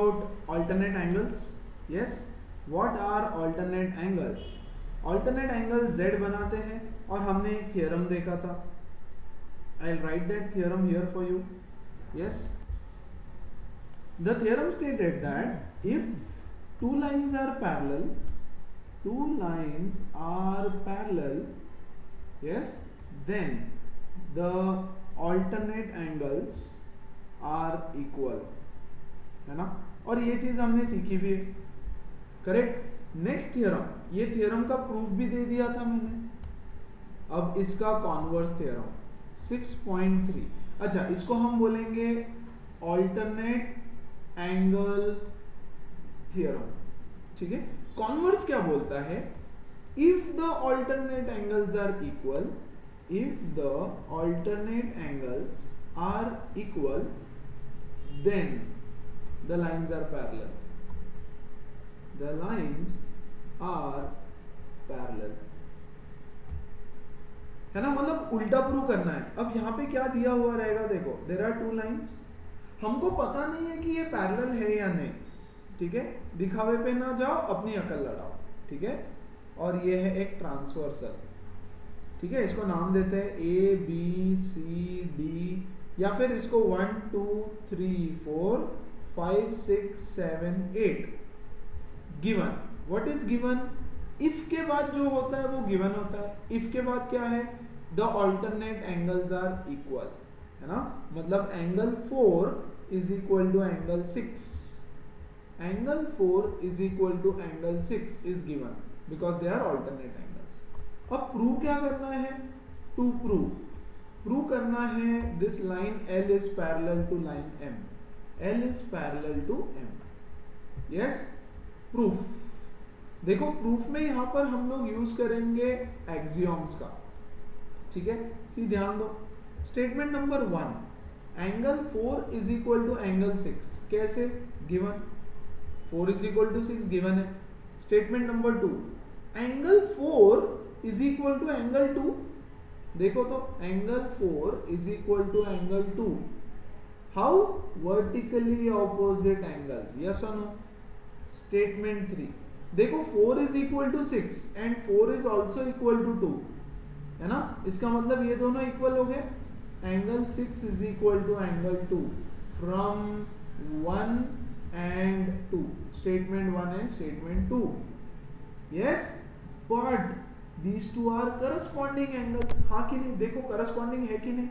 about alternate angles. Yes, what are alternate angles? Alternate angle Z बनाते हैं और हमने एक theorem देखा था. I'll write that theorem here for you. Yes, the theorem stated that if two lines are parallel, yes, then the alternate angles are equal. है ना. और ये चीज हमने सीखी भी है. करेक्ट. नेक्स्ट थ्योरम, ये थ्योरम का प्रूफ भी दे दिया था मैंने. अब इसका कॉन्वर्स थ्योरम 6.3. अच्छा, इसको हम बोलेंगे ऑल्टरनेट एंगल थ्योरम. ठीक है. कॉन्वर्स क्या बोलता है? If the alternate angles are equal, then the lines are parallel. है ना. मतलब उल्टा प्रूव करना है. अब यहाँ पे क्या दिया हुआ रहेगा, देखो, देयर आर टू लाइंस. हमको पता नहीं है कि ये पैरेलल है या नहीं. ठीक है. दिखावे पे ना जाओ, अपनी अकल लड़ाओ. ठीक है. और ये है एक ट्रांसवर्सल. ठीक है. इसको नाम देते हैं ए बी सी डी, या फिर इसको 1 2 3 4 5 6 7 8. Given. What is given? If के बाद जो होता है वो गिवन होता है. इफ के बाद क्या है? The alternate angles are equal. है ना. मतलब angle 4 is equal to angle 6. Angle 4 is equal to angle 6 is given because they are alternate angles. अब प्रूव क्या करना है? टू प्रूव करना है this line L is parallel to line M. L is parallel to M. Yes. Proof. देखो, proof में यहां पर हम लोग यूज करेंगे एक्सियोम्स का. ठीक है. सी ध्यान दो. Statement number 1, angle 4 is equal to angle 6. कैसे? Given. 4 is equal to 6 given है. Statement number 2, angle 4 is equal to angle 2. देखो तो, angle 4 is equal to angle 2. How? Vertically opposite angles. Yes और नो. स्टेटमेंट 3, देखो, 4 is equal to 6 and 4 is also equal to 2. है ना. इसका मतलब ये दोनों इक्वल हो गए. Angle 6 is equal to angle 2 from 1 and 2. Statement 1 and statement 2. Yes, but these two are corresponding angles. हाँ कि नहीं? देखो, corresponding है कि नहीं?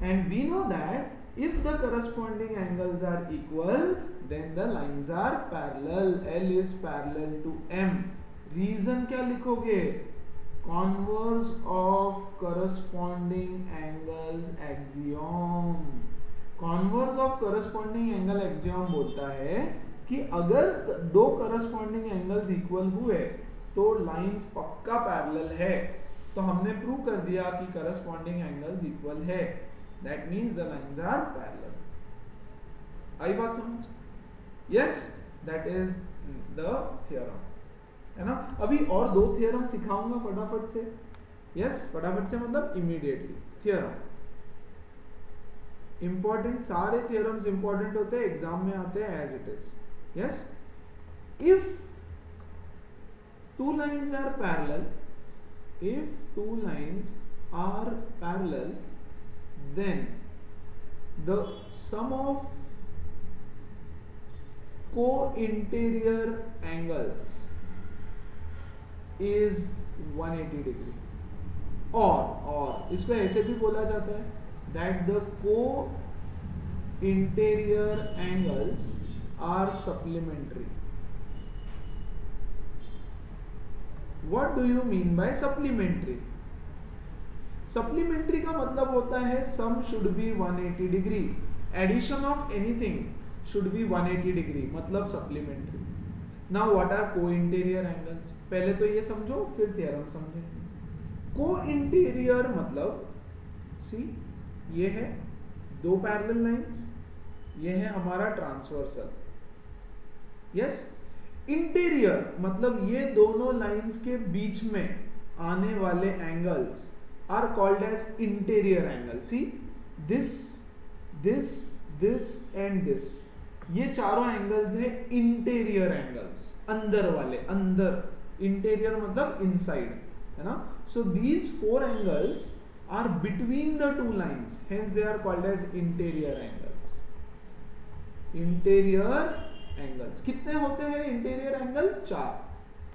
And we know that if the corresponding angles are equal, then the lines are parallel. L is parallel to M. Reason क्या लिखोगे? Converse of corresponding angles axiom. Converse of corresponding angle axiom बोलता है कि अगर दो corresponding angles equal हुए तो lines पक्का पैरेलल है. तो हमने प्रूव कर दिया कि करस्पॉन्डिंग एंगल्स इक्वल है. That means the lines are parallel. आई बात समझ? Yes, that is the theorem. है ना. अभी और दो थ्योरम सिखाऊंगा फटाफट से. यस, फटाफट से मतलब इमीडिएटली. थ्योरम इंपॉर्टेंट, सारे थ्योरम्स इंपॉर्टेंट होते हैं, एग्जाम में आते हैं as it is. Yes. If two lines are parallel, then the sum of co-interior angles is 180 degree. और इसको ऐसे भी बोला जाता है that the co-interior angles are supplementary. What do you mean by supplementary? Supplementary का मतलब होता है sum should be 180 degree. Addition of anything should be 180 degree. मतलब supplementary. Now what are co-interior angles? पहले तो ये समझो, फिर थ्योरम समझे. Co-interior मतलब, see, ये है दो पैरेलल लाइंस, ये है हमारा ट्रांसवर्सल. यस. इंटीरियर मतलब ये दोनों लाइंस के बीच में आने वाले angles are called as interior angle. See, this and this. ये चारों एंगल्स है इंटीरियर एंगल्स, अंदर वाले, अंदर इंटीरियर मतलब इनसाइड, है ना. So these 4 angles are between the 2 lines, hence they are called as interior angles. Interior angles कितने होते हैं इंटीरियर एंगल?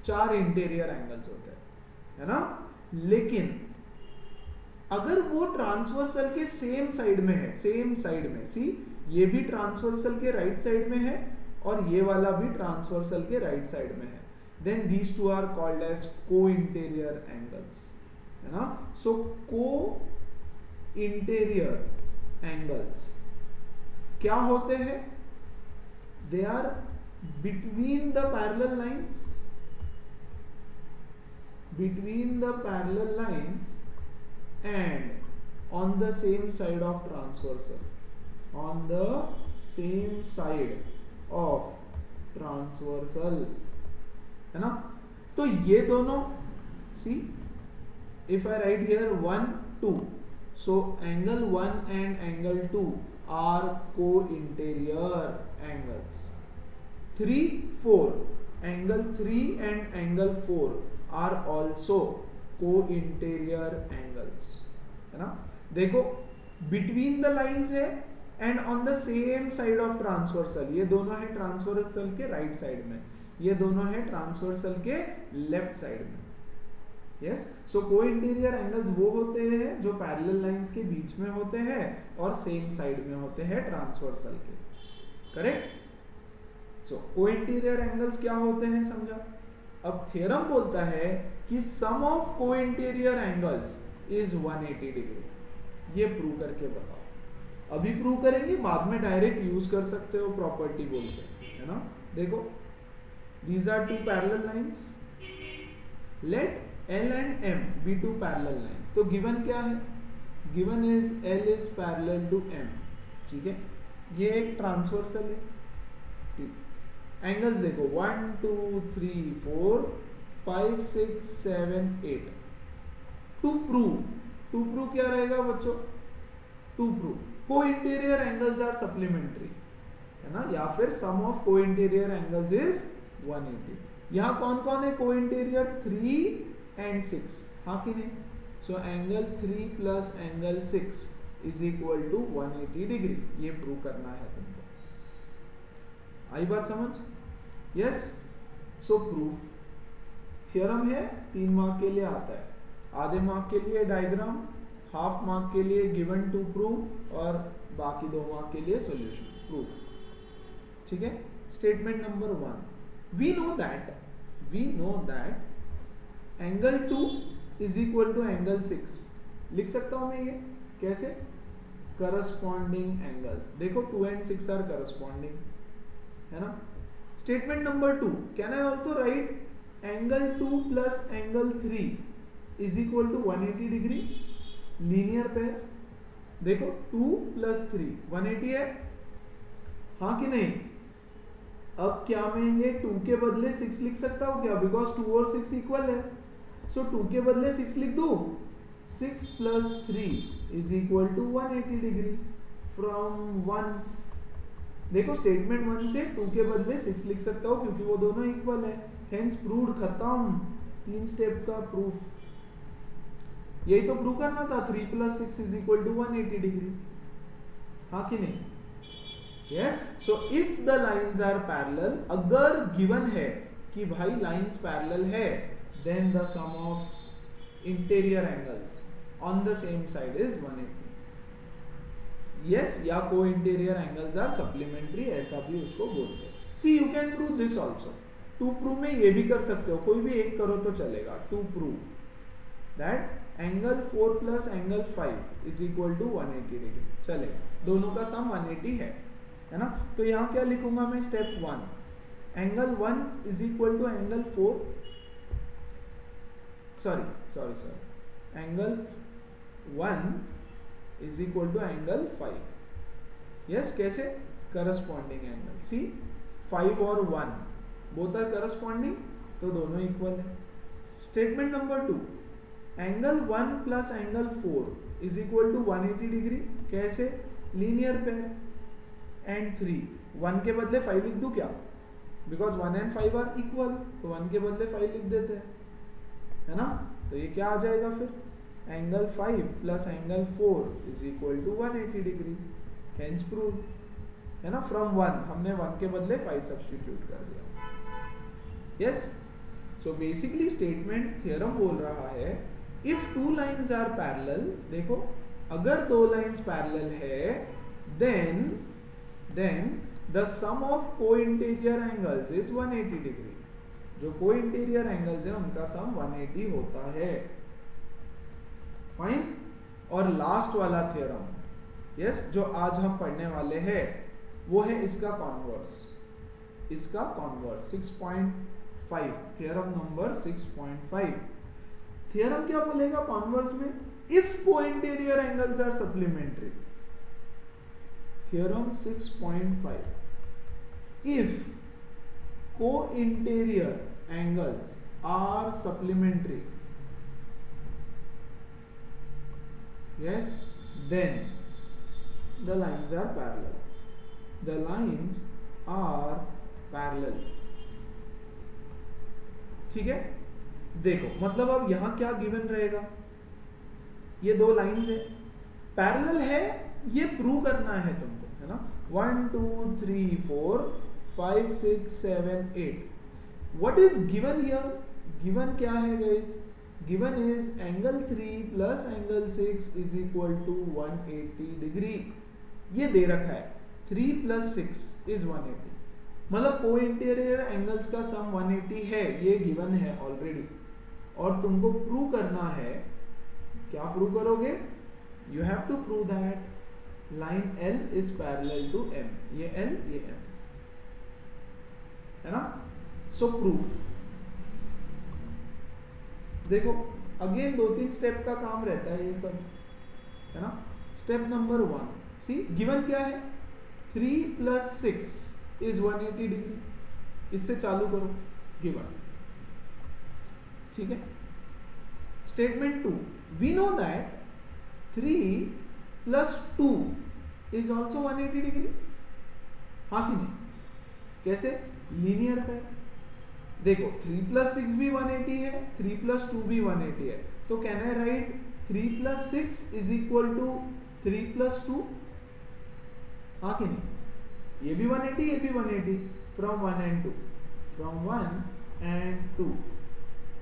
4 इंटीरियर एंगल्स होते हैं, है ना. लेकिन अगर वो ट्रांसवर्सल के सेम साइड में है, सेम साइड में, सी ये भी ट्रांसवर्सल के राइट साइड में है और ये वाला भी ट्रांसवर्सल के राइट साइड में है, then these two are called as co interior angles, है ना. सो को इंटीरियर एंगल्स क्या होते हैं? They are between the parallel lines, between the parallel lines and on the same side of transversal, on the same side of transversal, है ना. तो ये दोनों, see if I write here 1 2, so angle 1 and angle 2 are co-interior angles. 3 4, angle 3 and angle 4 are also co-interior angles, है ना. देखो between the lines है and on the same side of transversal, ये दोनों है ट्रांसवर्सल के राइट साइड में, ये दोनों है ट्रांसवर्सल के लेफ्ट साइड में. यस, सो को-इंटीरियर एंगल्स वो होते हैं जो पैरेलल लाइंस के बीच में होते हैं और सेम साइड में होते हैं ट्रांसवर्सल के. करेक्ट. सो को-इंटीरियर एंगल्स क्या होते हैं समझा. अब थ्योरम बोलता है कि सम of co-interior angles is 180 degree. ये प्रूव करके बताओ. अभी प्रूव करेंगे, बाद में डायरेक्ट यूज कर सकते हो प्रॉपर्टी बोल के, है ना. देखो these are 2 parallel lines, let L and M be 2 parallel lines. तो गिवन क्या है? Given is L is parallel to M. ठीक है, ये एक ट्रांसवर्सल है. एंगल्स देखो 1 2 3 4 5 6 7 8. टू प्रूव क्या रहेगा बच्चों? टू प्रूव को इंटीरियर एंगल्स आर सप्लीमेंट्री, है ना, या फिर सम ऑफ को इंटीरियर एंगल्स इज 180. यहां कौन कौन है को इंटीरियर? 3 and 6, हाँ कि नहीं. So angle 3 plus angle 6 is equal to 180 degree. ये प्रूव करना है तुमको. आई बात समझ? यस. सो प्रूफ थ्योरम है, 3 मार्क के लिए आता है, आधे मार्क के लिए डायग्राम, हाफ मार्क के लिए गिवन टू प्रूव और बाकी 2 मार्क के लिए सॉल्यूशन प्रूफ. ठीक है. Statement number 1, we know that angle 2 is equal to angle 6. लिख सकता हूं मैं ये कैसे? Corresponding angles. देखो 2 and 6 आर करस्पॉन्डिंग, है ना. Statement number 2, can I also write angle 2 plus angle 3 is equal to 180 degree. Linear pair. देखो 2 प्लस 3 180 है, हाँ कि नहीं. अब क्या मैं ये 2 के बदले 6 लिख सकता हूं क्या? बिकॉज 2 और 6 इक्वल है. सो 2 के बदले 6 लिख दो. 6 plus 3 is equal to 180 degree from 1. देखो स्टेटमेंट 1 से 2 के बदले 6 लिख सकता हूं क्योंकि वो दोनों इक्वल है. Hence proved. खत्म. 3 स्टेप का प्रूफ. यही तो प्रूव करना था. 3 plus 6 is equal to 180 degree, हाँ कि नहीं. Yes. So if the lines are parallel, अगर गिवन है कि भाई लाइंस पैरेलल है, then the sum of interior angles on the same side is 180. Yes, या co interior angles are supplementary, ऐसा भी उसको बोलते हैं. See you can prove this also. To prove में ये भी कर सकते हो, कोई भी एक करो तो चलेगा. To prove that angle 4 plus angle 5 is equal to 180 degree. चलेगा, दोनों का सम 180 है ना. तो यहां क्या लिखूंगा मैं? Step 1, angle 1 is equal to angle 4, sorry angle 1 is equal to angle 5. Yes, कैसे? Corresponding angle. सी 5 और 1 बोथ आर करस्पॉन्डिंग, तो दोनों इक्वल है. Statement number 2, angle 1 plus angle 4 is equal to 180 degree. कैसे? Linear pair. एंड 3 1 के बदले 5 लिख दूं क्या? बिकॉज 1 एंड 5 आर इक्वल, तो 1 के बदले 5 लिख देते हैं, है ना? तो ये क्या आ जाएगा फिर? Angle 5 plus angle 4 is equal to 180 degree, hence prove, है ना? फ्रॉम 1 हमने 1 के बदले 5 सब्स्टिट्यूट कर दिया। Yes, so basically statement theorem बोल रहा है if two lines are parallel, देखो अगर दो लाइंस पैरेलल है, then the sum of co-interior angles is 180 degree. जो को-इंटीरियर एंगल्स है उनका सम 180 होता है। फाइन। और लास्ट वाला थ्योरम, यस, जो आज हम पढ़ने वाले हैं वो है इसका कॉन्वर्स, 6.5, थ्योरम नंबर 6.5। थ्योरम क्या बोलेगा कॉन्वर्स में? If co-interior angles are supplementary, theorem 6.5, if co-interior angles are supplementary, yes, then the lines are parallel, the lines are parallel। ठीक है, देखो मतलब अब यहां क्या गिवन रहेगा, ये दो लाइंस है, पैरेलल है, ये प्रूव करना है तुमको, है ना? 1 2 3 4 5 6 7 8। What is given here? Given क्या है guys? Given is angle 3 plus angle 6 is equal to 180 degree। ये दे रखा है 3 plus 6 is 180, मतलब को इंटीरियर एंगल्स का सम 180 है, ये गिवन है ऑलरेडी। और तुमको प्रूव करना है, क्या प्रूव करोगे? You have to prove that line L is parallel to M, ये L ये M, है ना? सो प्रूफ, देखो अगेन 2-3 स्टेप का काम रहता है ये सब, है ना? स्टेप नंबर 1, सी गिवन क्या है? 3 plus 6 is 180 डिग्री, इससे चालू करो, गिवन, ठीक है? Statement 2, we know that 3 plus 2 is also 180 degree, हाँ कि नहीं? कैसे? लीनियर है, देखो 3 plus 6 भी 180 है, 3 plus 2 भी 180 है, तो can I right 3 plus 6 is equal to 3 plus 2, हाँ कि नहीं? ये भी 180, ये भी 180, from 1 and 2, from 1 and 2,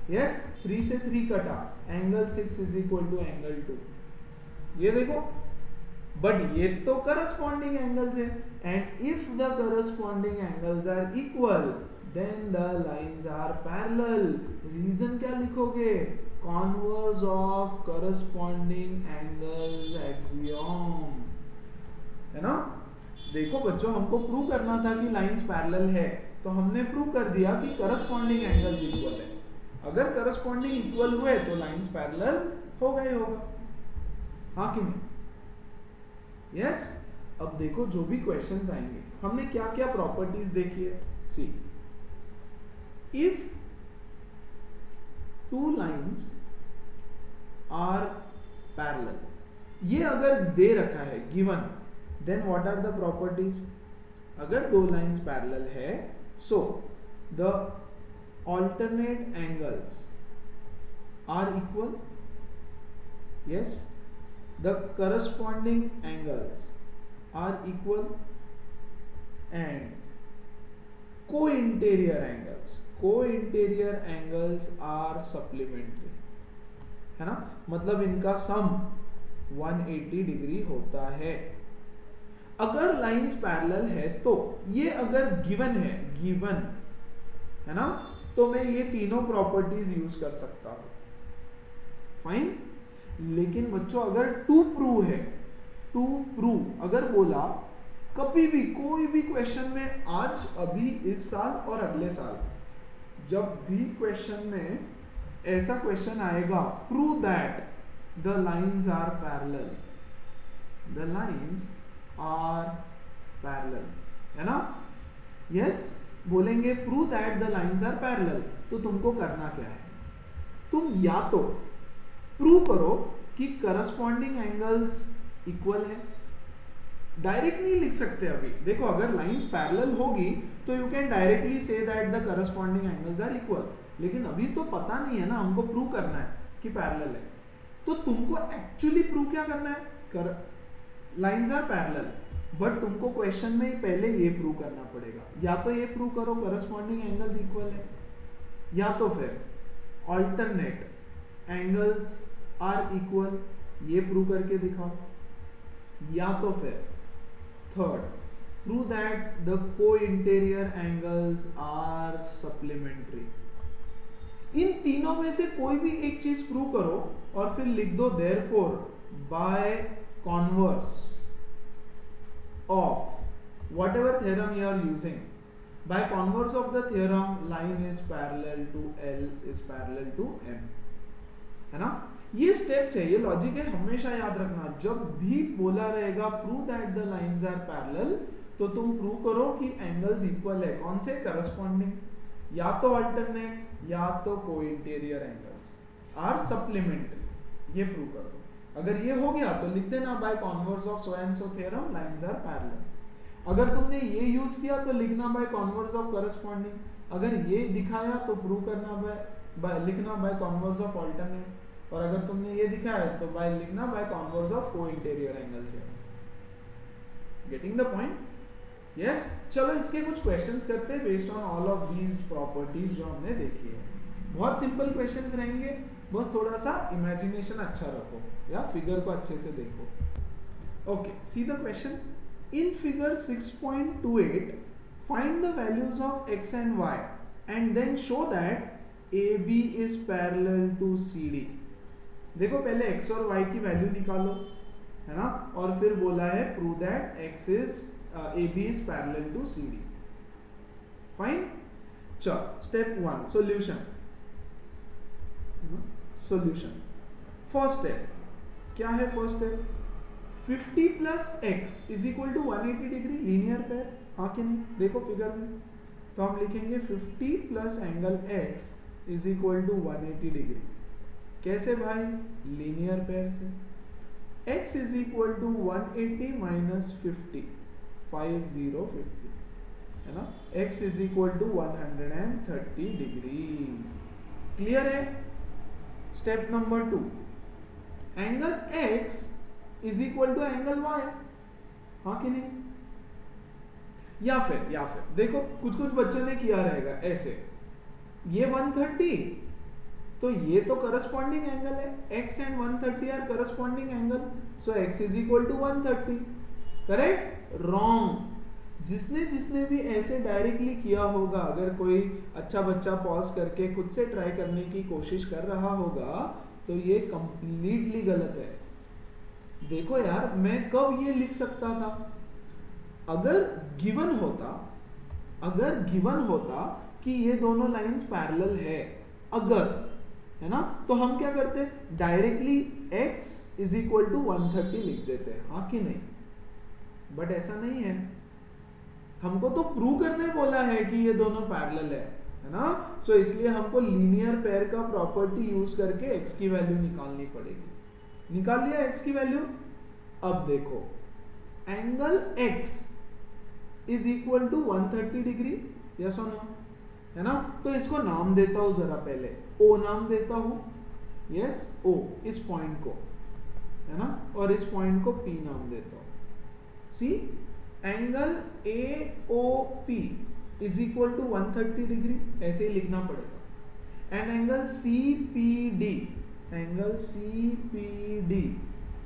yes, 3 से 3 कटा, angle 6 is equal to angle 2, ये देखो, बट ये तो करस्पॉन्डिंग एंगल्स है, and if the corresponding angles are equal then the lines are parallel. Reason क्या लिखोगे? Converse of corresponding angles axiom, है ना? देखो बच्चों, हमको प्रूव करना था कि लाइंस पैरेलल है, तो हमने प्रूव कर दिया कि करस्पॉन्डिंग एंगल्स इक्वल है। अगर करस्पॉन्डिंग इक्वल हुए तो लाइंस पैरेलल होगा ही होगा, हाँ कि नहीं? यस। अब देखो जो भी क्वेश्चंस आएंगे, हमने क्या क्या प्रॉपर्टीज देखी है। See, if two lines are parallel, ये अगर दे रखा है given, then what are the properties? अगर दो लाइंस पैरेलल है, so the alternate angles are equal, yes, the corresponding angles are equal, and co-interior angles are supplementary, है ना? मतलब इनका सम 180 डिग्री होता है। अगर लाइंस पैरेलल है तो ये अगर गिवन है ना, तो मैं ये तीनों प्रॉपर्टीज यूज कर सकता हूं, फाइन। लेकिन बच्चों अगर टू प्रूव है, टू प्रूव अगर बोला कभी भी कोई भी क्वेश्चन में, आज, अभी, इस साल और अगले साल, जब भी क्वेश्चन में ऐसा क्वेश्चन आएगा, prove that the lines are parallel, the lines are parallel, है ना? यस, बोलेंगे prove that the lines are parallel, तो तुमको करना क्या है? तुम या तो प्रूव करो कि करस्पॉन्डिंग एंगल्स इक्वल है, डायरेक्ट नहीं लिख सकते अभी। देखो अगर लाइंस पैरेलल होगी तो you can directly say that the corresponding angles are equal, लेकिन अभी तो पता नहीं है ना, हमको प्रूव करना है कि पैरेलल है। तो तुमको एक्चुअली प्रूव क्या करना है, लाइंस आर पैरेलल, बट तुमको क्वेश्चन में पहले ये प्रूव करना पड़ेगा। या तो ये प्रूव करो करस्पॉन्डिंग एंगल्स इक्वल है, या तो फिर ऑल्टरनेट एंगल्स आर इक्वल, ये प्रूव करके दिखाओ, या तो फिर थर्ड प्रूव दैट द को इंटीरियर एंगल्स आर सप्लीमेंट्री। इन तीनों में से कोई भी एक चीज प्रूव करो और फिर लिख दो therefore by converse of whatever theorem you are using, by converse of the theorem line is parallel to L is parallel to M, है ना। ये स्टेप्स है, ये लॉजिक है, हमेशा याद रखना। जब भी बोला रहेगा prove that the lines are parallel, तो तुम प्रूव करो कि एंगल्स इक्वल है, कौन से, करस्पॉन्डिंग, या तो अल्टरनेट या तो co interior angles are supplementary, ये प्रूव करो। अगर ये हो गया तो लिख देना by converse of so and so theorem lines are parallel. अगर तुमने ये यूज किया तो लिखना बाय कॉन्वर्स ऑफ करस्पॉन्डिंग, अगर ये दिखाया तो प्रूव करना बाय लिखना बाय कॉन्वर्स ऑफ अल्टरनेट, और अगर तुमने ये दिखाया तो बाय लिखना बाय कॉन्वर्स ऑफ को interior angle theorem. Getting the point? Yes. चलो इसके कुछ क्वेश्चंस करते हैं based on all of these properties जो हमने देखी है। बहुत सिंपल क्वेश्चंस रहेंगे, बस थोड़ा सा इमेजिनेशन अच्छा रखो या फिगर को अच्छे से देखो। Okay, see the question. In figure 6.28 find the values of x and y and then show that AB is parallel to CD। देखो पहले x और y की वैल्यू निकालो, है ना, और फिर बोला है prove that AB is parallel to CD। Fine. चलो step 1 solution. Solution first step क्या है? First step 50 plus x is equal to 180 degree, linear pair, हाँ कि नहीं? देखो फिगर में तो हम लिखेंगे 50 plus angle x is equal to 180 degree. कैसे भाई? लीनियर पेयर से। x is equal to 180 minus 50, 50 है ना, x is equal to 130 degree. Clear है? Step number 2, angle x is equal to angle y, हाँ कि नहीं? या फिर देखो कुछ बच्चों ने किया रहेगा ऐसे, ये 130 तो ये तो करस्पॉन्डिंग एंगल है, x and 130 are corresponding angle, so x is equal to 130। Correct? Wrong. जिसने भी ऐसे डायरेक्टली किया होगा, अगर कोई अच्छा बच्चा पॉज करके खुद से ट्राई करने की कोशिश कर रहा होगा तो ये कंप्लीटली गलत है। देखो यार, मैं कब ये लिख सकता था? अगर गिवन होता कि ये दोनों लाइंस पैरेलल है, अगर, है ना, तो हम क्या करते? Directly x is equal to 130 लिख देते, हाँ कि नहीं? बट ऐसा नहीं है, हमको तो प्रूव करने बोला है कि ये दोनों पैरेलल है ना, सो इसलिए हमको लीनियर पेयर का प्रॉपर्टी यूज करके x की वैल्यू निकालनी पड़ेगी। निकाल लिया x की वैल्यू। अब देखो angle x is equal to 130 degree, yes और नो, है ना? तो इसको नाम देता हूं जरा, पहले O नाम देता हूं, यस O, इस पॉइंट को, है ना, और इस पॉइंट को P नाम देता हूं। See, angle AOP is equal to 130 degree, ऐसे ही लिखना पड़ेगा। And angle CPD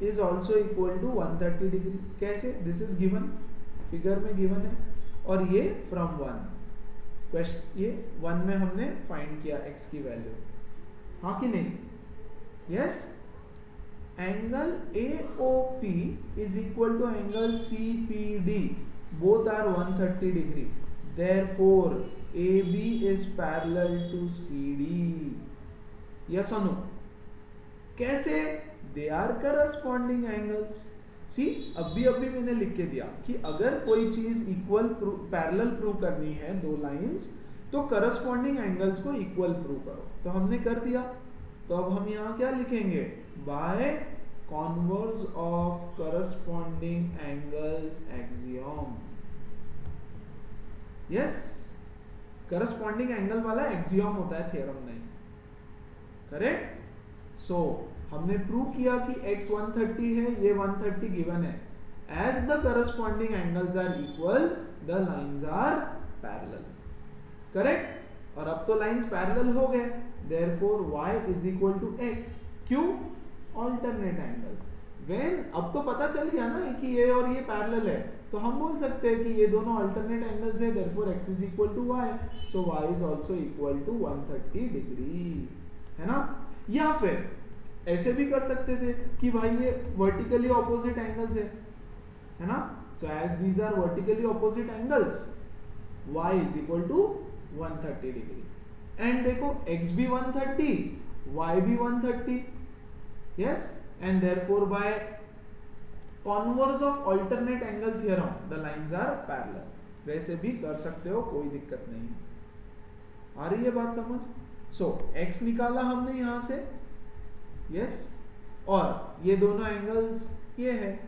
is also equal to 130 degree. कैसे? दिस इज गिवन, फिगर में गिवन है, और ये फ्रॉम 1 क्वेश्चन, ये 1 में हमने फाइंड किया x की वैल्यू, हाँ कि नहीं? Yes. Angle AOP is equal to angle CPD, both are 130 degree, therefore AB is parallel to CD, yes or no? कैसे? They are corresponding angles. See, अभी मैंने लिख के दिया कि अगर कोई चीज इक्वल पैरेलल प्रूव करनी है, दो लाइंस, तो करस्पॉन्डिंग एंगल्स को इक्वल प्रूव करो। तो हमने कर दिया, तो अब हम यहाँ क्या लिखेंगे? By converse of corresponding angles axiom. Yes, corresponding angle वाला एक्सियम होता है, थ्योरम नहीं। करेक्ट। सो हमने प्रूव किया कि x 130 है, ये 130 गिवन है। As the corresponding angles are equal the lines are parallel. Correct. और अब तो लाइंस पैरेलल हो गए, therefore y is equal to x। क्यों? Alternate angles. व्हेन अब तो पता चल गया ना कि ये और ये पैरेलल है, तो हम बोल सकते हैं कि ये दोनों अल्टरनेट एंगल्स है, therefore x is equal to y, so y is also equal to 130 degree, है ना। या फिर ऐसे भी कर सकते थे कि भाई ये वर्टिकली ऑपोजिट एंगल्स है ना। So as these are vertically opposite angles, y is equal to 130 degree. And देखो x भी 130, y भी 130, yes, and therefore by converse of alternate angle theorem the lines are parallel. वैसे भी कर सकते हो, कोई दिक्कत नहीं। आ रही है बात समझ? सो x निकाला हमने यहां से, यस, और ये दोनों एंगल्स ये है।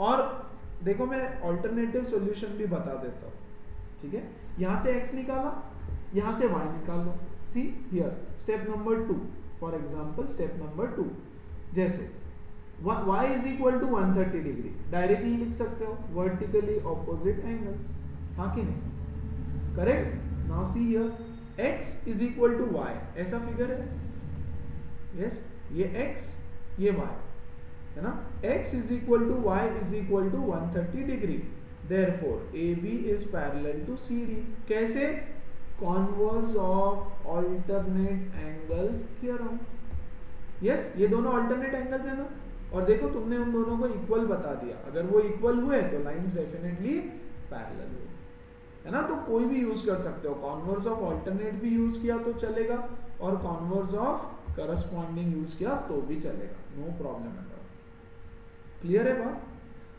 और देखो मैं अल्टरनेटिव सॉल्यूशन भी बता देता हूं, ठीक है। यहां से x निकाला, यहां से y निकाल लो। See here step number 2, for example step number 2, जैसे y is equal to 130 degree, directly लिख सकते हो वर्टिकली ऑपोजिट एंगल्स, हाँ कि नहीं? Correct. Now see here x is equal to y, ऐसा फिगर है, यस, ये x ये y है ना। x is equal to y is equal to 130 degree, therefore AB is parallel to CD। कैसे? Converse of alternate angles theorem. Yes, ये दोनों alternate angles है ना, और देखो तुमने उन दोनों को इक्वल बता दिया। अगर वो इक्वल हुए तो लाइंस डेफिनेटली पैरेलल हुए, है ना। तो कोई भी यूज कर सकते हो, कॉन्वर्स ऑफ अल्टरनेट भी यूज किया तो चलेगा, और कॉन्वर्स ऑफ करस्पॉन्डिंग यूज किया तो भी चलेगा, no problem at all. Clear है बात?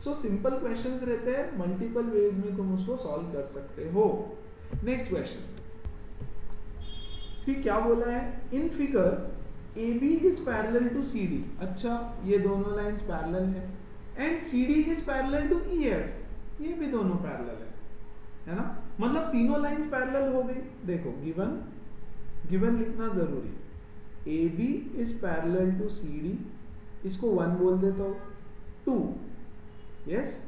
सो सिंपल क्वेश्चंस रहते हैं, मल्टीपल वेज में तुम उसको सॉल्व कर सकते हो। नेक्स्ट क्वेश्चन, सी क्या बोला है, in figure AB is parallel to CD। अच्छा, ये दोनों लाइंस पैरेलल है, and CD is parallel to EF, ये भी दोनों पैरेलल है ना। मतलब तीनों लाइंस पैरेलल हो गई। देखो गिवन लिखना जरूरी, AB is parallel to CD, इसको 1 बोल देता हूँ, 2, yes,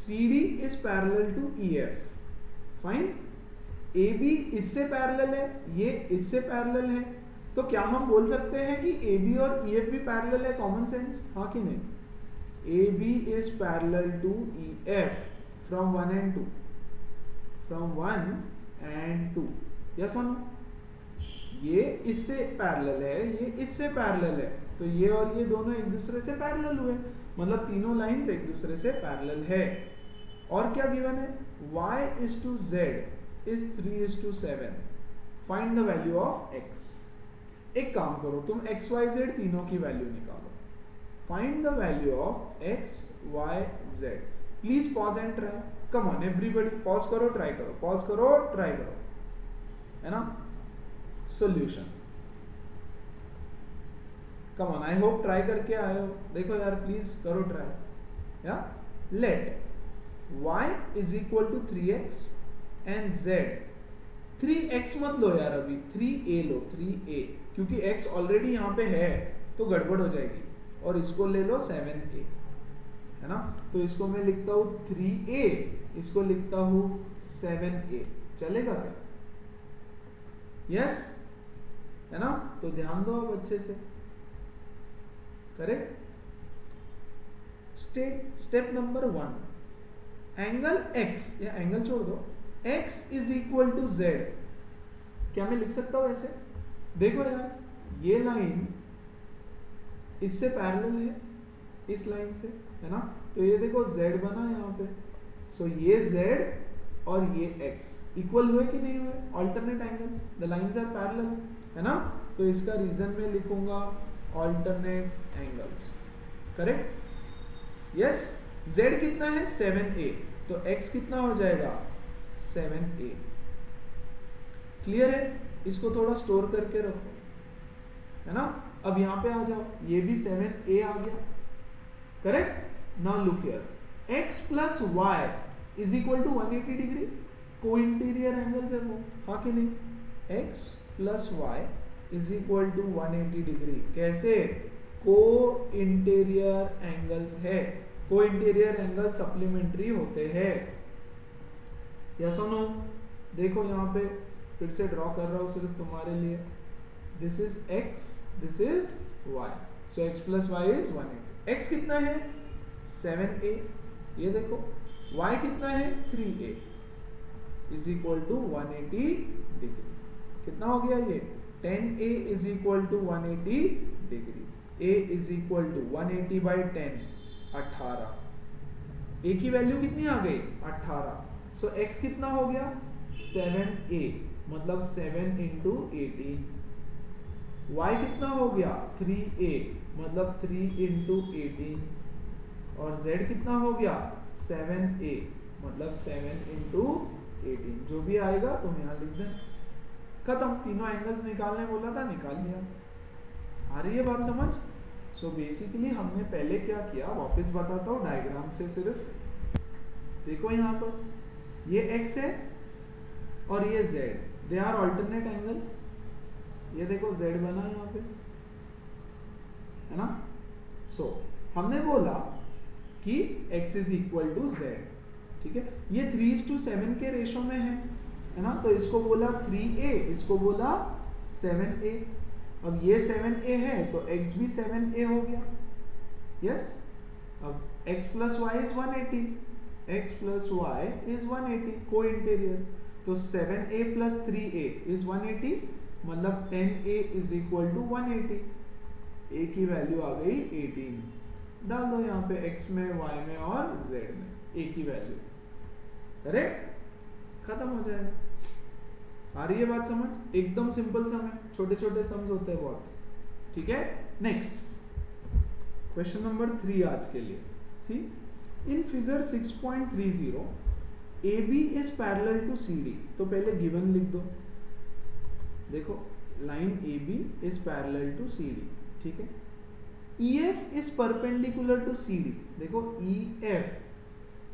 CD is parallel to EF, fine. AB इससे पैरेलल है, ये इससे पैरेलल है, तो क्या हम बोल सकते हैं कि AB और EF भी पैरेलल है? कॉमन सेंस, हाँ कि नहीं? AB is parallel to EF from 1 and 2, from 1 and 2, yes or no? ये इससे पैरेलल है, ये इससे पैरेलल है, तो ये और ये दोनों एक दूसरे से पैरेलल हुए, मतलब तीनों लाइंस एक दूसरे से पैरेलल है। और क्या गिवन है? y is to z is 3 is to 7, find the value of x। एक काम करो, तुम x y z तीनों की वैल्यू निकालो, find the value of x y z। Please pause and try, come on everybody, pause करो, try करो, pause करो, ट्राई करो, है ना। Solution, come on, I hope try करके आए हो। देखो यार प्लीज करो ट्राई। या let y is equal to 3x and z, 3x मत लो यार, अभी 3a लो, 3a, क्योंकि x ऑलरेडी यहाँ पे है तो गड़बड़ हो जाएगी, और इसको ले लो 7a, है ना। तो इसको मैं लिखता हूँ 3a, इसको लिखता हूँ 7a, चलेगा क्या? यस, है ना। तो ध्यान दो अब अच्छे से, correct. Step number 1, angle x, या एंगल छोड़ दो, x is equal to z, क्या मैं लिख सकता हूं ऐसे? देखो यार, ये लाइन इससे पैरेलल है, इस लाइन से, है ना। तो ये देखो z बना यहाँ पे, सो ये z और ये x इक्वल हुए कि नहीं हुए? Alternate angles, the lines are parallel, है ना। तो इसका रीजन मैं लिखूंगा alternate angles, correct. Yes, z कितना है? 7a, तो x कितना हो जाएगा? 7a। क्लियर है? इसको थोड़ा स्टोर करके रखो, है ना। अब यहाँ पे आ जाओ, ये भी 7a आ गया, correct. Now look here, x plus y is equal to 180 degree, co interior angles है वो, हाँ कि नहीं। x plus y is equal to 180 degree, कैसे, को इंटीरियर एंगल्स है, को इंटीरियर एंगल सप्लीमेंट्री होते हैं, यस और नो। देखो यहाँ पे फिर से ड्रॉ कर रहा हूं सिर्फ तुम्हारे लिए, this is x, this is y, so x plus y is 180। x कितना है 7a, ये देखो, y कितना है 3a, is equal to 180 degree. कितना हो गया ये, 10a is equal to 180 degree, a is equal to 180 by 10 18, a की वैल्यू कितनी आ गई 18, सो x कितना हो गया 7a, मतलब 7 इंटू 18, y कितना हो गया 3a, मतलब 3 इंटू 18, और z कितना हो गया 7a, मतलब 7 इंटू 18, जो भी आएगा तुम यहाँ लिख दें, खत्म। तीनों एंगल्स निकालने बोला था, निकाल लिया। आ रही है बात समझ। सो बेसिकली हमने पहले क्या किया, वापस बताता हूँ डायग्राम से, सिर्फ देखो यहाँ पर ये x है और ये z, they are alternate angles, ये देखो z बना यहाँ पे, है ना। सो हमने बोला कि x is equal to z, ठीक है, ये 3:7 के रेशो में है ना, तो इसको बोला 3a, इसको बोला 7a, अब ये 7a है तो x भी 7a हो गया, यस। अब x plus y is 180, x plus y is 180, co interior, तो 7a प्लस 3a इज 180, मतलब 10a is equal to 180, a की वैल्यू आ गई 18, डाल दो यहाँ पे x में, y में और z में a की वैल्यू, करेक्ट, खत्म हो जाएगा। आ रही है बात समझ, एकदम सिंपल सम है, छोटे छोटे सम्स होते हैं बहुत, ठीक है। नेक्स्ट क्वेश्चन नंबर 3 आज के लिए, see in figure 6.30 AB is parallel to CD, तो पहले गिवन लिख दो, देखो line AB is parallel to CD, ठीक है। EF is perpendicular to CD, देखो EF,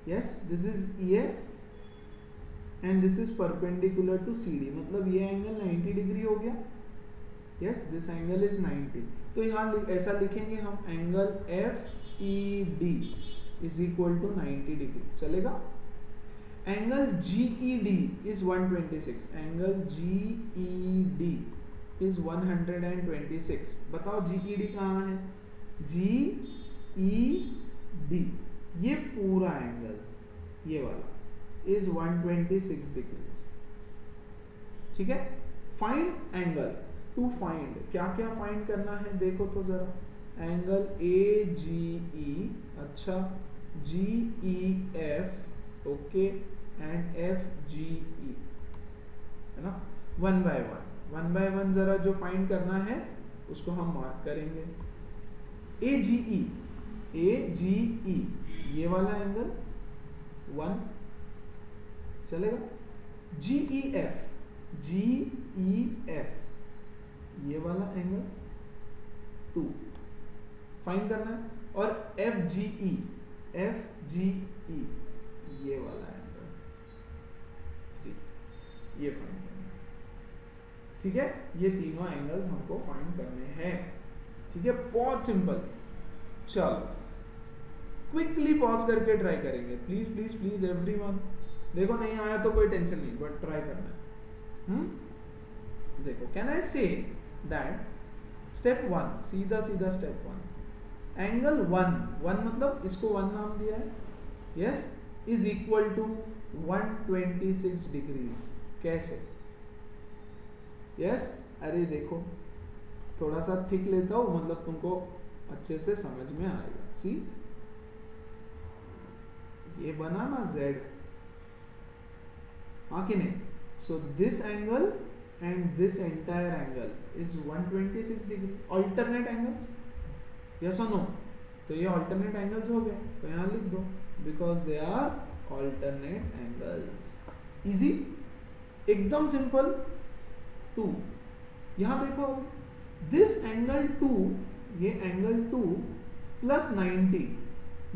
yes this is EF and this is perpendicular to CD, मतलब ये एंगल 90 डिग्री हो गया, यस दिस एंगल इज 90, तो यहाँ ऐसा लिखेंगे हम, angle FED is equal to 90 degree, चलेगा। Angle GED is 126, angle GED is 126, बताओ GED कहाँ है, GED ये पूरा एंगल, ये वाला इज 126 डिग्री, ठीक है। फाइंड एंगल, टू फाइंड, क्या क्या फाइंड करना है देखो तो जरा, एंगल AGE, अच्छा GEF, ओके, एंड FGE, है ना, वन बाय वन जरा जो फाइंड करना है उसको हम मार्क करेंगे। AGE ये वाला एंगल 1 चलेगा, GEF ये वाला एंगल 2 फाइंड करना है, और FGE ये वाला एंगल, ये फाइंड करना है, ठीक है। ये तीनों एंगल्स हमको फाइंड करने हैं, ठीक है, बहुत सिंपल। चलो क्विकली पॉज करके ट्राई करेंगे, प्लीज प्लीज प्लीज एवरीवन, देखो नहीं आया तो कोई टेंशन नहीं, बट ट्राई करना है। देखो, can I say that step 1, सीधा सीधा स्टेप 1, एंगल 1 मतलब इसको 1 नाम दिया है, yes, is equal to 126 degrees, कैसे, यस, अरे देखो थोड़ा सा थिक लेता हूं, मतलब तुमको अच्छे से समझ में आएगा। सी ये बना ना Z, हाँ कि नहीं, सो this angle and this entire angle is 126 degree, alternate angles, yes और नो, तो ये ऑल्टरनेट एंगल्स हो गए, तो यहां लिख दो, because they are alternate angles, easy, एकदम सिंपल। 2, यहां देखो, दिस एंगल 2, ये एंगल 2 प्लस 90,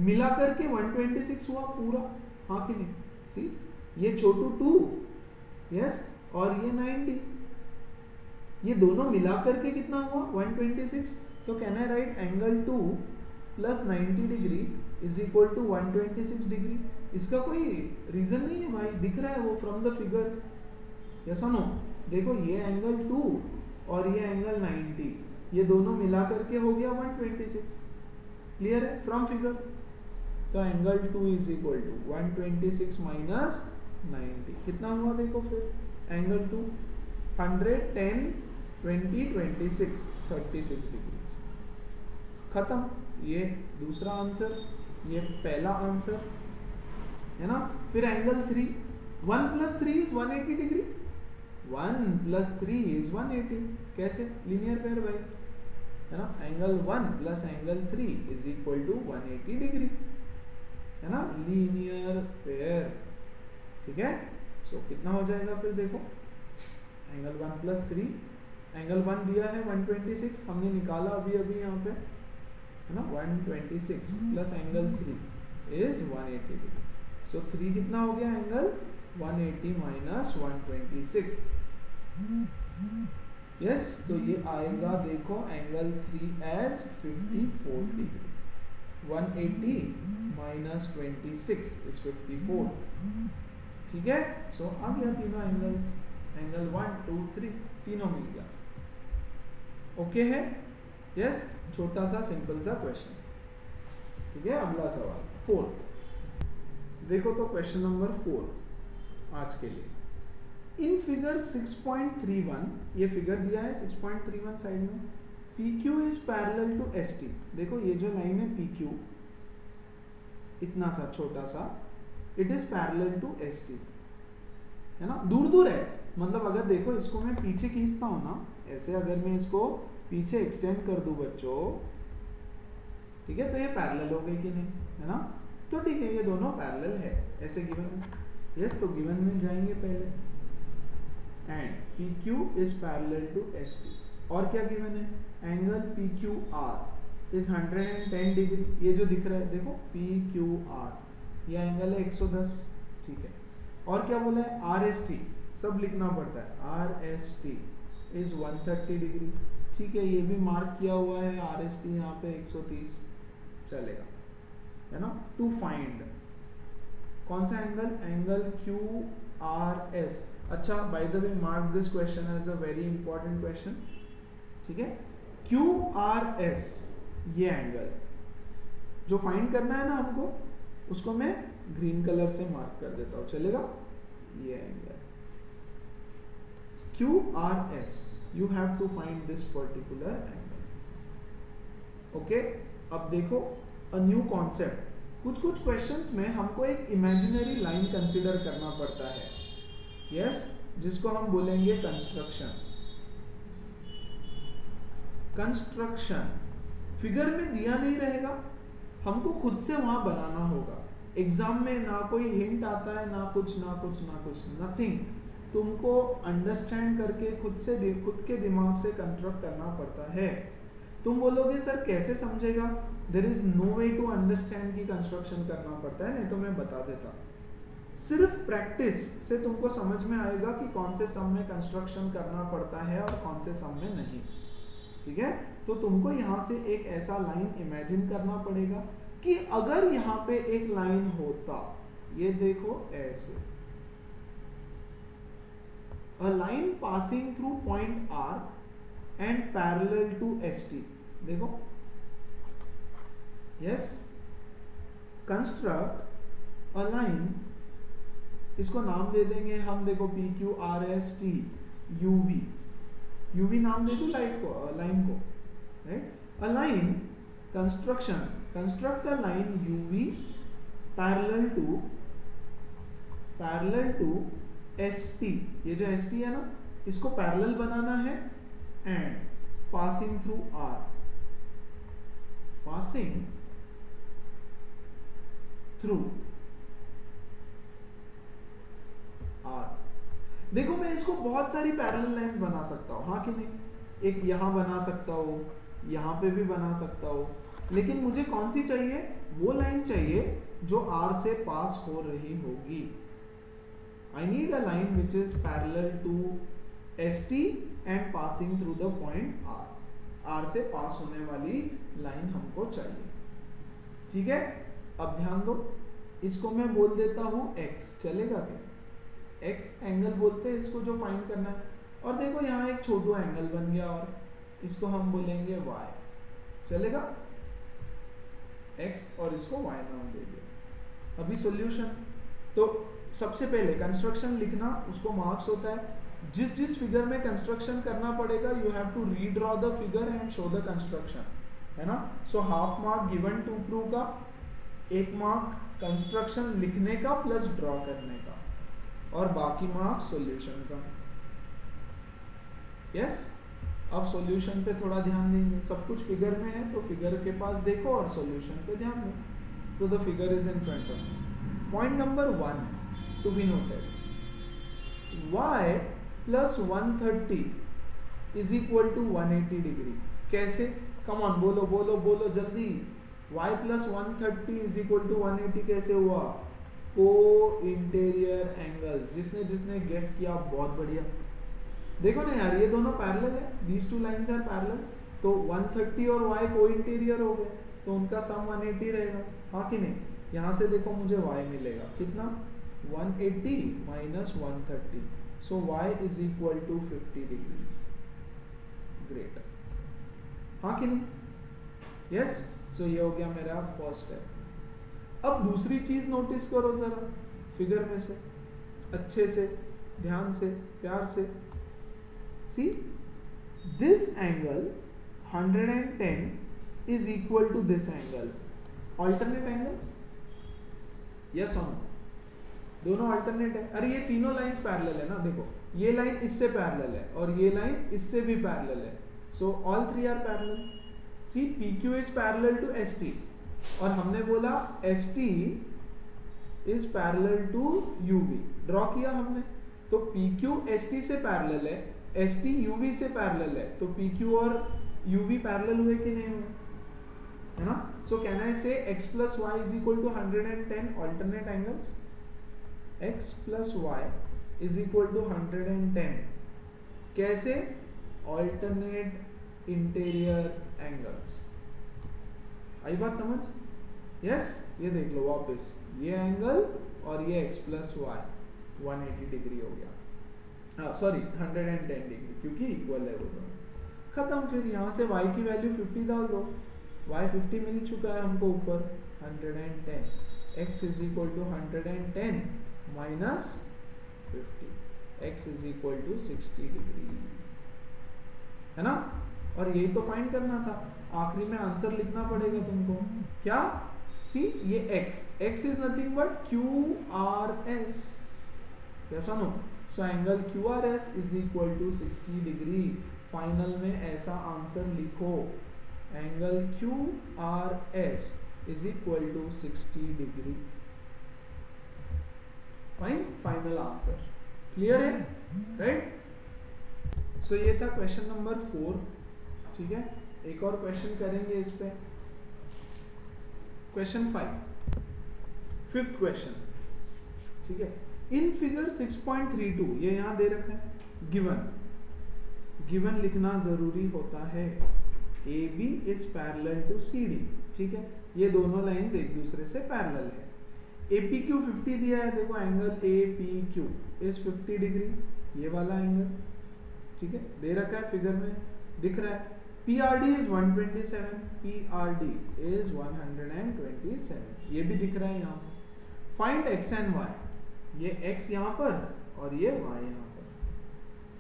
मिला करके 126 हुआ पूरा, हाँ कि नहीं? सी ये छोटू 2, यस, और ये 90, ये दोनों मिला करके कितना हुआ 126। तो can I write angle 2 plus 90 degree is equal to 126 degree. इसका कोई रीजन नहीं है भाई, दिख रहा है वो फ्रॉम द फिगर, यस और नो? देखो ये एंगल 2 और ये एंगल 90, ये दोनों मिला करके हो गया 126, क्लियर है फ्रॉम फिगर? तो angle 2 is equal to 126 minus 90 कितना हुआ देखो फिर एंगल 2 110 20 26 36 डिग्री। खत्म, ये दूसरा आंसर, ये पहला आंसर है ना। फिर angle 3, 1 plus 3 is 180 degree, 1 plus 3 is 180, कैसे? लीनियर पेयर भाई, है ना। Angle 1 plus angle 3 is equal to 180 degree, है ना, लीनियर पेयर, ठीक है। सो कितना हो जाएगा फिर देखो, एंगल 1 प्लस 3, एंगल 1 दिया है 126, हमने निकाला अभी अभी यहाँ पे, है ना, 126 प्लस एंगल 3 इज 180 डिग्री। सो 3 कितना हो गया एंगल 180 माइनस 126, यस। तो ये आएगा देखो angle 3 as 54 degree, 180 minus 26 is 54, ठीक है। सो आ गया तीनों एंगल्स, एंगल 1 2 3 तीनों मिल गया, ओके है, यस। छोटा सा सिंपल सा क्वेश्चन, ठीक है। अगला सवाल 4th देखो, तो क्वेश्चन नंबर 4 आज के लिए, इन फिगर 6.31, ये फिगर दिया है 6.31 साइड में, PQ is parallel to ST। देखो ये जो लाइन है PQ, इतना सा छोटा सा, it is parallel to ST, है ना, दूर दूर है। मतलब अगर देखो इसको मैं पीछे खींचता हूं ना, ऐसे अगर मैं इसको पीछे एक्सटेंड कर दूं बच्चों, ठीक है, तो ये पैरेलल हो गई कि नहीं, है ना। तो ठीक है, ये दोनों पैरेलल है, ऐसे गिवन है, यस। तो गिवन में जाएंगे पहले, and PQ is parallel to ST, और क्या गिवन है, एंगल PQR इज 110 डिग्री, ये जो दिख रहा है देखो PQR, ये एंगल है 110, ठीक है। और क्या बोला है, RST, सब लिखना पड़ता है, RST इज 130 डिग्री, ठीक है, ये भी मार्क किया हुआ है RST यहाँ पे 130, चलेगा, है ना। टू फाइंड कौन सा एंगल, एंगल QRS। अच्छा, by the way mark this question as a very important question, ठीक है। QRS ये एंगल जो फाइंड करना है ना हमको, उसको मैं ग्रीन कलर से मार्क कर देता हूं, चलेगा। ये angle QRS, you have to find this particular angle, okay। अब देखो a new concept, कुछ क्वेश्चंस में हमको एक इमेजिनरी लाइन कंसीडर करना पड़ता है, यस, जिसको हम बोलेंगे कंस्ट्रक्शन। कंस्ट्रक्शन फिगर में दिया नहीं रहेगा, हमको खुद से वहां बनाना होगा। एग्जाम में ना कोई हिंट आता है, ना कुछ नथिंग, तुमको अंडरस्टैंड करके खुद के दिमाग से कंस्ट्रक्ट करना पड़ता है। तुम बोलोगे सर कैसे समझेगा, there is no way to understand की कंस्ट्रक्शन करना पड़ता है, नहीं तो मैं बता देता। सिर्फ प्रैक्टिस से तुमको समझ में आएगा कि कौन से सम में कंस्ट्रक्शन करना पड़ता है और कौन से सम में नहीं, ठीक है। तो तुमको यहाँ से एक ऐसा लाइन इमेजिन करना पड़ेगा कि अगर यहाँ पे एक लाइन होता, ये देखो ऐसे, a line passing through point R and parallel to ST, देखो, yes, construct a line, इसको नाम दे देंगे हम, देखो PQRST UV नाम दे दो लाइन को, right. a line construction, construct a line UV parallel to ST, ये जो ST है ना, इसको पैरेलल बनाना है, and passing through R, passing through R। देखो मैं इसको बहुत सारी पैरेलल लाइंस बना सकता हूँ, हाँ कि नहीं। एक यहां बना सकता हूँ, यहाँ पे भी बना सकता हूँ, लेकिन मुझे कौन सी चाहिए, वो लाइन चाहिए जो R से पास हो रही होगी। I need a line which is parallel to ST and passing through the point R. R से पास होने वाली लाइन हमको चाहिए, ठीक है। अब ध्यान दो, इसको मैं बोल देता हूं X, चलेगा क्या? X एंगल बोलते हैं इसको जो फाइंड करना है। और देखो यहाँ एक छोटा एंगल बन गया, और इसको हम बोलेंगे Y, चलेगा? X और इसको Y नाम दे दिया। अभी सॉल्यूशन, तो सबसे पहले कंस्ट्रक्शन लिखना, उसको मार्क्स होता है। जिस जिस फिगर में कंस्ट्रक्शन करना पड़ेगा, you have to redraw the figure and show the construction, है ना। So half mark given to prove का, 1 मार्क कंस्ट्रक्शन लिखने का प्लस ड्रॉ करने का, और बाकी मार्क सॉल्यूशन का। यस, अब सॉल्यूशन पे थोड़ा ध्यान देंगे। सब कुछ फिगर में है तो फिगर के पास देखो और सॉल्यूशन पे ध्यान दो। तो the figure is in front of you. Point number 1 to be noted, y plus 130 is equal to 180 degree. कैसे? कम ऑन, बोलो बोलो बोलो जल्दी। y plus 130 is equal to 180 कैसे हुआ? को इंटीरियर एंगल्स। जिसने जिसने गेस किया बहुत बढ़िया। देखो ना यार, ये दोनों पैरेलल है, these two lines are parallel, तो 130 और y को इंटीरियर हो गए, तो उनका सम 180 रहेगा, हाँ कि नहीं? यहाँ से देखो मुझे y मिलेगा कितना, 180 minus 130, so y is equal to 50 degrees. Great, हाँ कि नहीं? यस, सो ये हो गया मेरा फर्स्ट स्टेप। अब दूसरी चीज नोटिस करो जरा फिगर में से, अच्छे से, ध्यान से, प्यार से। See this angle 110 is equal to this angle. Alternate angles, yes और नो? दोनों अल्टरनेट है। अरे ये तीनों लाइंस पैरेलल है ना, देखो ये लाइन इससे पैरेलल है और ये लाइन इससे भी पैरेलल है, so all 3 are parallel. See PQ is parallel to ST, और हमने बोला ST is parallel to UV, draw किया हमने। तो PQ ST से पैरेलल है, ST UV से पैरेलल है, तो PQ और UV पैरेलल हुए कि नहीं हुए, है ना? So can I say x plus y is equal to 110 alternate angles. x plus y is equal to 110 कैसे? Alternate interior angles. आई बात समझ? यस, ये देख लो वापस, ये एंगल और ये x प्लस y 180 डिग्री हो गया, हाँ सॉरी 110 डिग्री, क्योंकि इक्वल है वो दोनों। खत्म। फिर यहाँ से y की वैल्यू 50 डाल दो, y 50 मिल चुका है हमको ऊपर, 110, x is equal to 110 minus 50, x is equal to 60 degree, है ना? और यही तो फाइंड करना था। आखिरी में आंसर लिखना पड़ेगा तुमको, क्या? सी ये x is nothing but QRS, yes और no? So angle QRS is equal to 60 degree. Final में ऐसा आंसर लिखो, angle QRS is equal to 60 degree. Fine, final answer clear है, राइट? सो ये था क्वेश्चन नंबर 4, ठीक है। एक और क्वेश्चन करेंगे इस पे, क्वेश्चन 5, फिफ्थ क्वेश्चन, ठीक है। इन फिगर 6.32, ये यहां दे रखा है, गिवन लिखना जरूरी होता है। AB is parallel to CD, ठीक है। ये दोनों लाइंस एक दूसरे से पैरेलल है। APQ 50 दिया है, देखो एंगल APQ इज 50 डिग्री, ये वाला एंगल, ठीक है, दे रखा है फिगर में, दिख रहा है। PRD इज 127, PRD इज 127, ये भी दिख रहा है यहाँ। फाइंड x एंड y, ये x यहाँ पर और ये y यहाँ पर,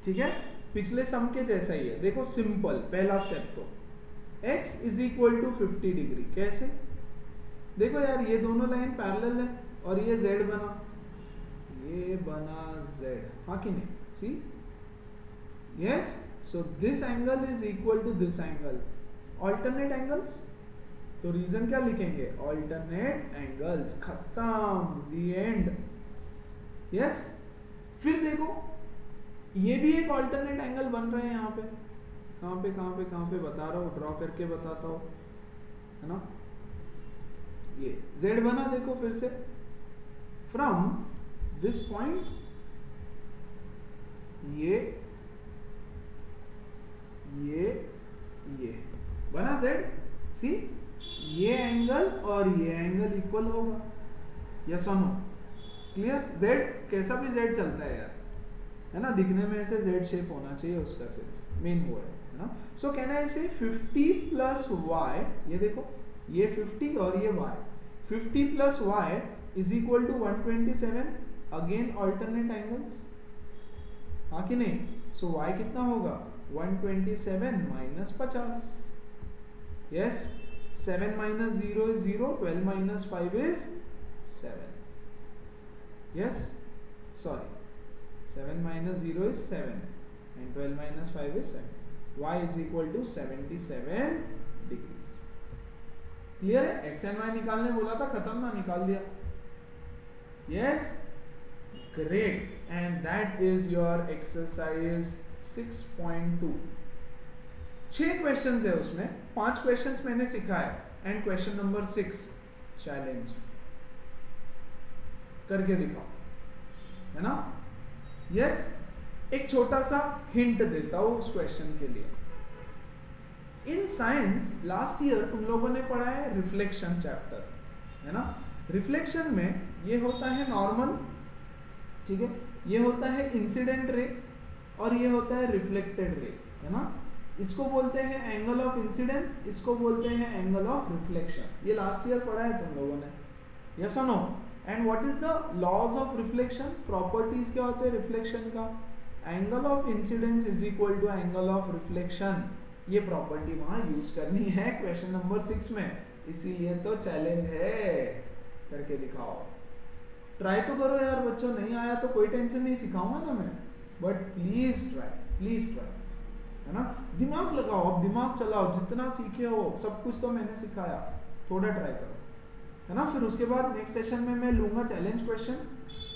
ठीक है। पिछले सम के जैसा ही है, देखो सिंपल, पहला स्टेप तो x is equal to 50 degree, कैसे? देखो यार, ये दोनों लाइन पैरेलल है और ये z बना, ये बना z, हाँ कि नहीं? See, yes, so this angle is equal to this angle, alternate angles, तो रीजन क्या लिखेंगे? ऑल्टरनेट एंगल्स, खत्म, द एंड। यस, फिर देखो ये भी एक ऑल्टरनेट एंगल बन रहे हैं यहाँ पे, कहाँ पे बता रहा हूँ, ड्रॉ करके बताता हूँ। है ना। ये z बना, देखो फिर से फ्रॉम दिस पॉइंट ये बना z, सी ये एंगल और ये एंगल इक्वल होगा, यस और नो, क्लियर। z कैसा भी z चलता है यार, है ना, दिखने में ऐसे z शेप होना चाहिए उसका, सिर्फ मेन वो है ना। सो कैन आई से 50 प्लस y, ये देखो ये 50 और ये y, 50 plus y is equal to 127, again alternate angles, हाँ कि नहीं। सो y कितना होगा 127 minus 50, yes, 7 minus 0 is 0, 12 minus 5 is 7, yes, sorry, 7 minus 0 is 7 and 12 minus 5 is 7, y is equal to 77 degrees, clear है। x and y निकालने बोला था, खत्म ना, निकाल दिया, yes, great, and that is your exercise 6.2। 6 questions है उसमें, 5 क्वेश्चंस मैंने सिखाया, एंड क्वेश्चन नंबर 6 चैलेंज करके दिखाओ, है ना, यस। एक छोटा सा हिंट देता हूं उस क्वेश्चन के लिए। इन साइंस लास्ट ईयर तुम लोगों ने पढ़ा है रिफ्लेक्शन चैप्टर, है ना। रिफ्लेक्शन में ये होता है नॉर्मल, ठीक है, ये होता है इंसिडेंट रे और ये होता है रिफ्लेक्टेड रे, है ना। इसको बोलते हैं एंगल ऑफ इंसिडेंस, इसको बोलते हैं एंगल ऑफ रिफ्लेक्शन। ये लास्ट ईयर पढ़ा है तुम लोगों ने, यस और no. And what is the laws of reflection, properties क्या होते हैं रिफ्लेक्शन का, angle of incidence is equal to angle of reflection. ये प्रॉपर्टी वहां यूज करनी है क्वेश्चन नंबर 6 में, इसीलिए तो चैलेंज है, करके दिखाओ। ट्राई तो करो यार बच्चों, नहीं आया तो कोई टेंशन नहीं, सिखाऊंगा ना मैं, बट प्लीज ट्राई, है ना। दिमाग लगाओ, अब दिमाग चलाओ, जितना सीखे हो सब कुछ तो मैंने सिखाया, थोड़ा ट्राई करो, है ना। फिर उसके बाद नेक्स्ट सेशन में मैं लूंगा challenge question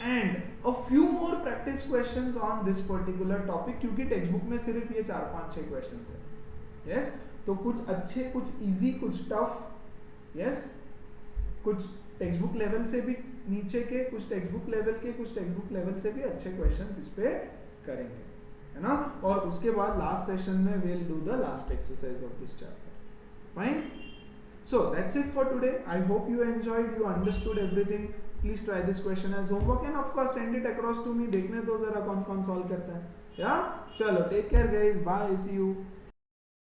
and a few more practice questions on this particular topic, क्योंकि टेक्स्ट बुक में सिर्फ ये 4-5-6 क्वेश्चंस है, यस। तो कुछ अच्छे, कुछ इजी, कुछ टफ, यस, कुछ टेक्स्ट बुक लेवल से भी नीचे के, कुछ टेक्स्ट बुक लेवल के, कुछ टेक्स्ट बुक लेवल से भी अच्छे क्वेश्चंस इस पे करेंगे, है ना। और उसके बाद लास्ट सेशन में we'll do the last exercise of this chapter, fine। So that's it for today, I hope you enjoyed, you understood everything। please try this question as homework and of course send it across to me, देखने दो जरा कौन कौन solve करता है, या चलो, take care guys, bye, see you.